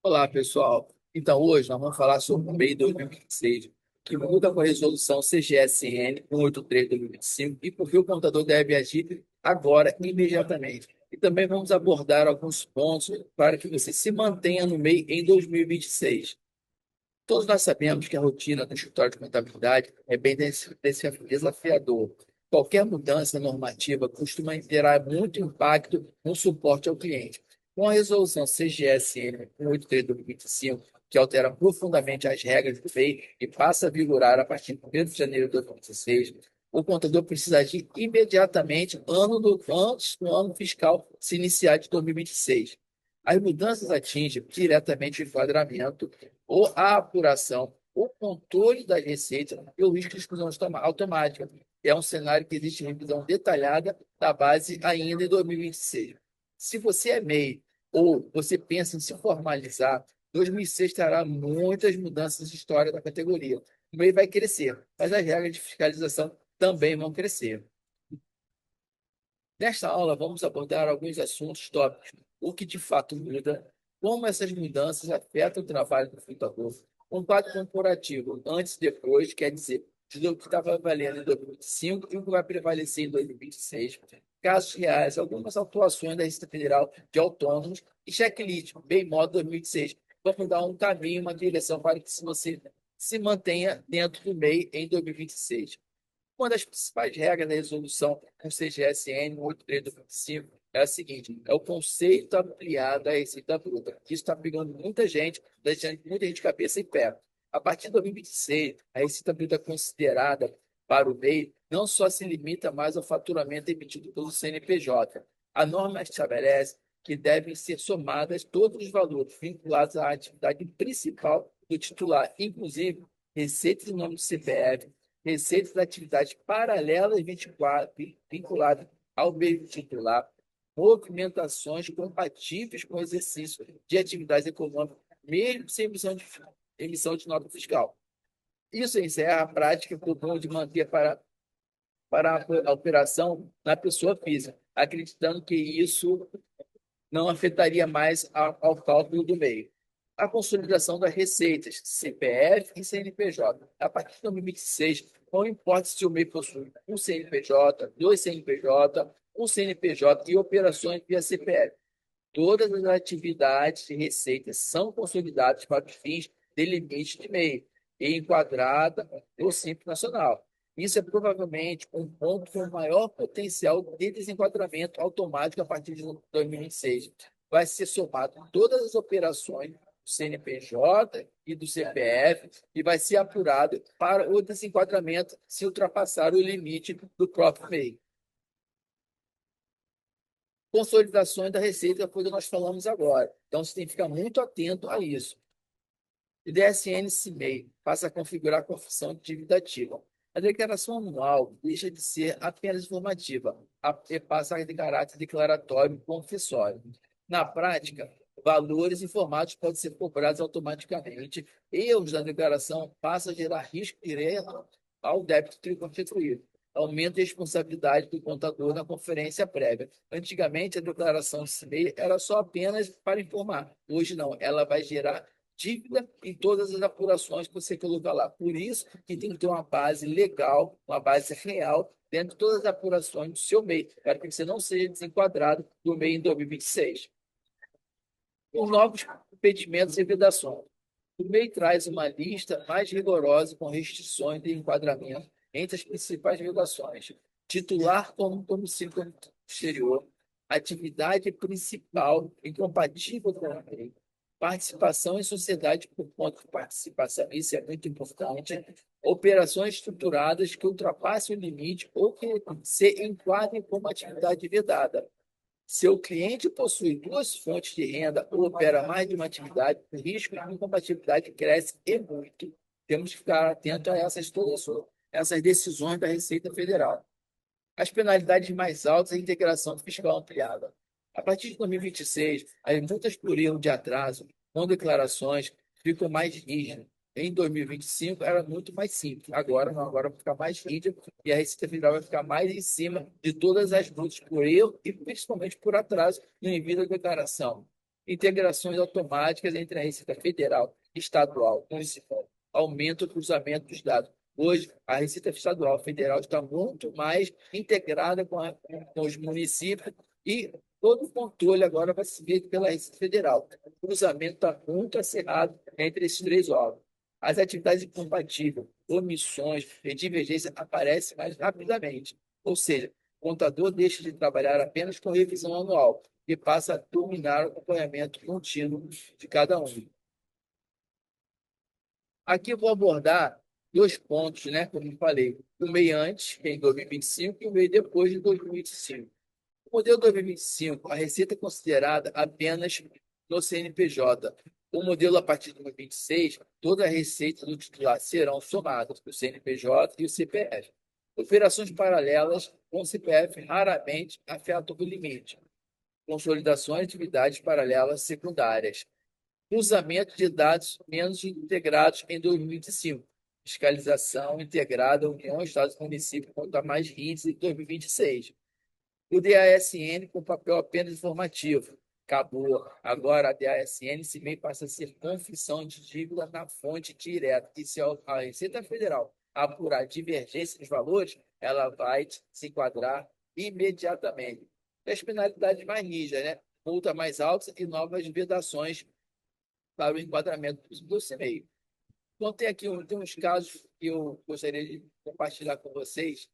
Olá, pessoal. Então, hoje nós vamos falar sobre o MEI 2026, que muda com a resolução CGSN 183/2025 e por que o computador deve agir agora, imediatamente. E também vamos abordar alguns pontos para que você se mantenha no MEI em 2026. Todos nós sabemos que a rotina do escritório de contabilidade é bem desafiador. Qualquer mudança normativa costuma gerar muito impacto no suporte ao cliente. Com a resolução CGSN 183/2025, que altera profundamente as regras do MEI e passa a vigorar a partir de 1º de janeiro de 2016, o contador precisa agir imediatamente antes do ano fiscal se iniciar de 2026. As mudanças atingem diretamente o enquadramento ou a apuração, o controle das receitas e o risco de exclusão automática. É um cenário que existe revisão detalhada da base ainda em 2026. Se você é MEI ou você pensa em se formalizar, 2006 terá muitas mudanças de história da categoria. O MEI vai crescer, mas as regras de fiscalização também vão crescer. Nesta aula, vamos abordar alguns assuntos tópicos, o que de fato muda, como essas mudanças afetam o trabalho do contador, um quadro comparativo antes e depois, quer dizer, do que estava valendo em 2025 e o que vai prevalecer em 2026, casos reais, algumas atuações da Receita Federal de autônomos e checklist, bem modo 2026. Vamos dar um caminho, uma direção para que você se mantenha dentro do MEI em 2026. Uma das principais regras da resolução com CGSN 83/2005 é a seguinte: é o conceito ampliado da receita bruta. Isso está pegando muita gente, deixando muita gente de cabeça em pé. A partir de 2026, a receita bruta considerada para o MEI não só se limita mais ao faturamento emitido pelo CNPJ. A norma estabelece que devem ser somadas todos os valores vinculados à atividade principal do titular, inclusive receitas em nome do CPF, receitas da atividade paralela e vinculada ao mesmo titular, movimentações compatíveis com o exercício de atividades econômicas, mesmo sem emissão de nota fiscal. Isso encerra a prática comum de manter para a operação na pessoa física, acreditando que isso não afetaria mais ao cálculo do MEI. A consolidação das receitas, CPF e CNPJ. A partir de 2026, não importa se o MEI possui um CNPJ, dois CNPJ, um CNPJ e operações via CPF. Todas as atividades e receitas são consolidadas para os fins de limite de MEI, e enquadrada no Simples Nacional. Isso é provavelmente um ponto com maior potencial de desenquadramento automático a partir de 2026. Vai ser somado todas as operações do CNPJ e do CPF e vai ser apurado para o desenquadramento se ultrapassar o limite do próprio MEI. Consolidações da receita, foi o que nós falamos agora. Então, você tem que ficar muito atento a isso. E DSN CMEI passa a configurar a confissão de dívida ativa. A declaração anual deixa de ser apenas informativa e passa a ter caráter declaratório e confissório. Na prática, valores informados podem ser cobrados automaticamente. Erros da declaração passam a gerar risco direto ao débito constituído. Aumenta a responsabilidade do contador na conferência prévia. Antigamente, a declaração de CMEI era só apenas para informar. Hoje não, ela vai gerar dívida em todas as apurações que você colocar lá. Por isso que tem que ter uma base legal, uma base real, dentro de todas as apurações do seu MEI, para que você não seja desenquadrado do MEI em 2026. Os novos impedimentos e vedações. O MEI traz uma lista mais rigorosa com restrições de enquadramento entre as principais vedações. Titular como domicílio exterior, atividade principal incompatível com o MEI, participação em sociedade por conta de participação, isso é muito importante, operações estruturadas que ultrapassem o limite ou que se enquadrem como atividade vedada. Seu cliente possui duas fontes de renda ou opera mais de uma atividade, o risco de incompatibilidade cresce e muito. Temos que ficar atento a essas decisões da Receita Federal. As penalidades mais altas e a integração fiscal ampliada. A partir de 2026, as multas por erro de atraso com declarações ficam mais rígidas. Em 2025 era muito mais simples. Agora não, agora vai ficar mais rígido e a Receita Federal vai ficar mais em cima de todas as multas por erro e principalmente por atraso no envio da declaração. Integrações automáticas entre a Receita Federal, Estadual e Municipal. Aumenta o cruzamento dos dados. Hoje, a Receita Estadual Federal está muito mais integrada com os municípios e todo o controle agora vai ser feito pela Receita Federal. O cruzamento está muito acirrado entre esses três órgãos. As atividades incompatíveis, omissões e divergências aparecem mais rapidamente. Ou seja, o contador deixa de trabalhar apenas com revisão anual e passa a dominar o acompanhamento contínuo de cada um. Aqui eu vou abordar dois pontos, né? Como eu falei, o MEI antes, que é em 2025, e o MEI depois de 2025. O modelo 2025, a receita é considerada apenas no CNPJ. O modelo a partir de 2026, toda a receita do titular serão somadas, o CNPJ e o CPF. Operações paralelas com o CPF raramente afetam o limite. Consolidações de atividades paralelas secundárias. Cruzamento de dados menos integrados em 2025. Fiscalização integrada União, Estados e Municípios contra mais RIDs em 2026. O DASN com papel apenas informativo. Acabou. Agora a DASN se meio passa a ser confissão de dívida na fonte direta. E se a Receita Federal apurar divergência dos valores, ela vai se enquadrar imediatamente. As penalidades mais rígidas, né? Multa mais alta e novas vedações para o enquadramento do CMEI. Então, tem uns casos que eu gostaria de compartilhar com vocês,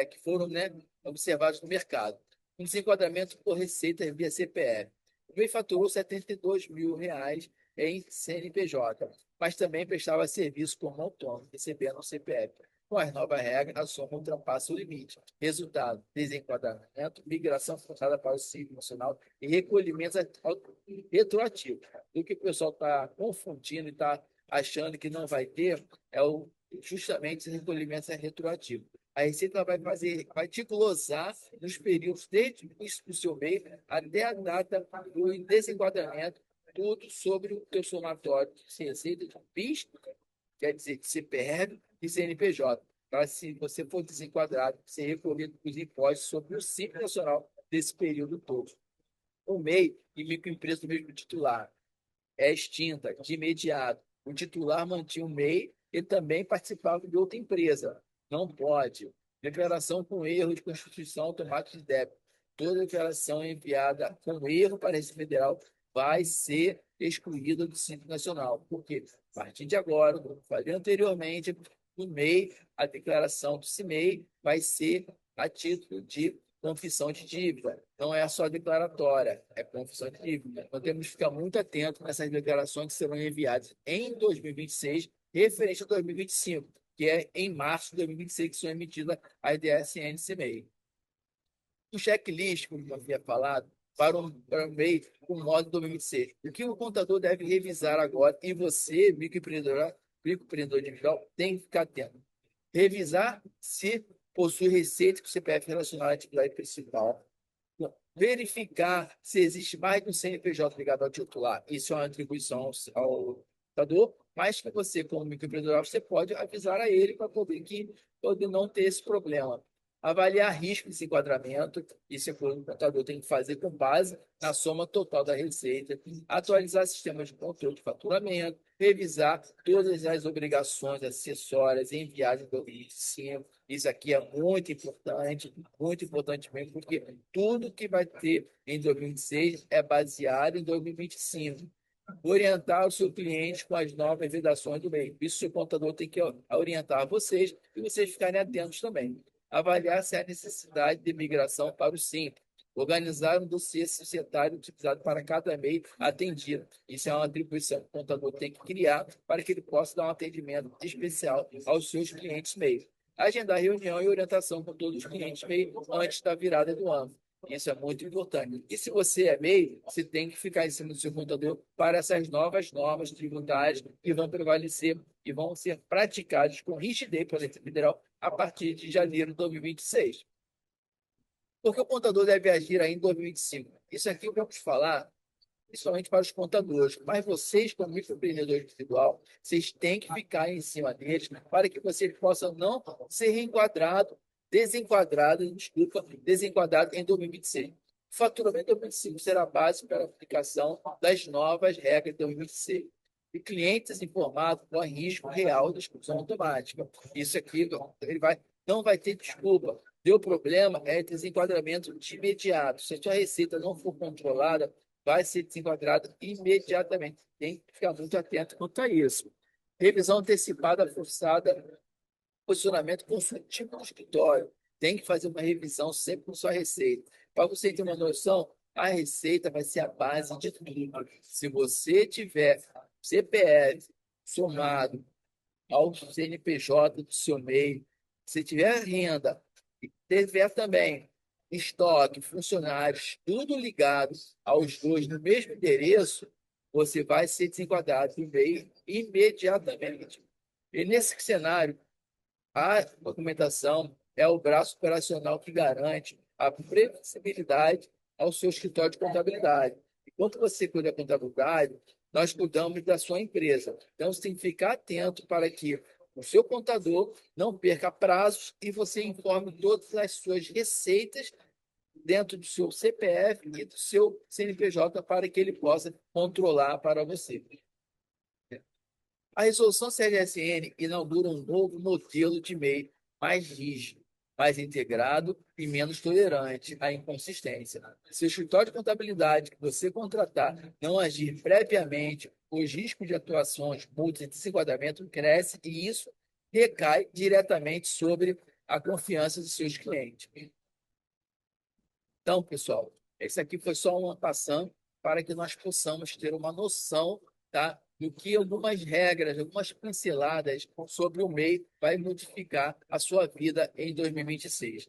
que foram, né, observados no mercado. Um desenquadramento por receita via CPF. O MEI faturou R$ 72.000 em CNPJ, mas também prestava serviço como autônomo, recebendo o CPF. Com as novas regras, a soma ultrapassa o limite. Resultado: desenquadramento, migração forçada para o Simples Nacional e recolhimento retroativo. O que o pessoal está confundindo e está achando que não vai ter justamente esse recolhimento retroativo. A Receita vai te glosar nos períodos desde o seu MEI até a data do desenquadramento, tudo sobre o teu somatório de receita de PIS, quer dizer, de CPF e CNPJ, para se você for desenquadrado, ser recolhido os impostos sobre o Simples Nacional desse período todo. O MEI e microempresa do mesmo titular é extinta de imediato. O titular mantinha o MEI e também participava de outra empresa. Não pode. Declaração com erro de constituição automática de débito. Toda declaração enviada com erro para a Receita Federal vai ser excluída do Simples Nacional. Por quê? A partir de agora, como falei anteriormente, no MEI, a declaração do CIMEI vai ser a título de confissão de dívida. Não é só declaratória, é confissão de dívida. Então temos que ficar muito atento nessas declarações que serão enviadas em 2026, referente a 2025, que é em março de 2026 que são emitidas as DSN e CMEI. O checklist, como eu havia falado, para o MEI com modo 2026. O que o contador deve revisar agora e você, microempreendedor individual, tem que ficar atento. Revisar se possui receita com CPF relacionado à atividade principal. Verificar se existe mais de um CNPJ ligado ao titular. Isso é uma atribuição ao contador, mas que você, como microempreendedor, você pode avisar a ele para poder não ter esse problema. Avaliar risco de desenquadramento, isso é o que o contador tem que fazer com base na soma total da receita, atualizar sistemas de controle de faturamento, revisar todas as obrigações acessórias enviadas em 2025. Isso aqui é muito importante mesmo, porque tudo que vai ter em 2026 é baseado em 2025. Orientar o seu cliente com as novas vedações do MEI. Isso o contador tem que orientar vocês e vocês ficarem atentos também. Avaliar se há necessidade de migração para o Simples. Organizar um dossiê societário utilizado para cada MEI atendido. Isso é uma atribuição que o contador tem que criar para que ele possa dar um atendimento especial aos seus clientes MEI. Agendar reunião e orientação com todos os clientes MEI antes da virada do ano. Isso é muito importante. E se você é MEI, você tem que ficar em cima do seu contador para essas novas normas tributárias que vão prevalecer e vão ser praticadas com rigidez pela Receita Federal a partir de janeiro de 2026. Porque o contador deve agir ainda em 2025. Isso aqui vamos falar principalmente para os contadores, mas vocês, como microempreendedor individual, vocês têm que ficar em cima deles para que vocês possam não ser desenquadrado em 2026. faturamento de 2025 será base para a aplicação das novas regras de 2026. E clientes informados correm risco real de exclusão automática. Isso aqui não vai ter desculpa. Deu problema, é desenquadramento de imediato. Se a sua receita não for controlada, vai ser desenquadrada imediatamente. Tem que ficar muito atento quanto a isso. Revisão antecipada forçada, posicionamento consultivo no escritório. Tem que fazer uma revisão sempre com sua receita. Para você ter uma noção, a receita vai ser a base de tudo. Se você tiver CPF somado ao CNPJ do seu MEI, se tiver renda, e tiver também estoque, funcionários, tudo ligado aos dois no mesmo endereço, você vai ser desenquadrado do MEI imediatamente. E nesse cenário, a documentação é o braço operacional que garante a previsibilidade ao seu escritório de contabilidade. Enquanto você cuida da contabilidade, nós cuidamos da sua empresa. Então, você tem que ficar atento para que o seu contador não perca prazos e você informe todas as suas receitas dentro do seu CPF e do seu CNPJ para que ele possa controlar para você. A resolução CLSN inaugura um novo modelo de MEI mais rígido, mais integrado e menos tolerante à inconsistência. Se o escritório de contabilidade que você contratar não agir previamente, os riscos de atuações, multas e desenquadramento crescem e isso recai diretamente sobre a confiança dos seus clientes. Então, pessoal, esse aqui foi só uma passando para que nós possamos ter uma noção, tá, do que algumas regras, algumas pinceladas sobre o MEI vai modificar a sua vida em 2026.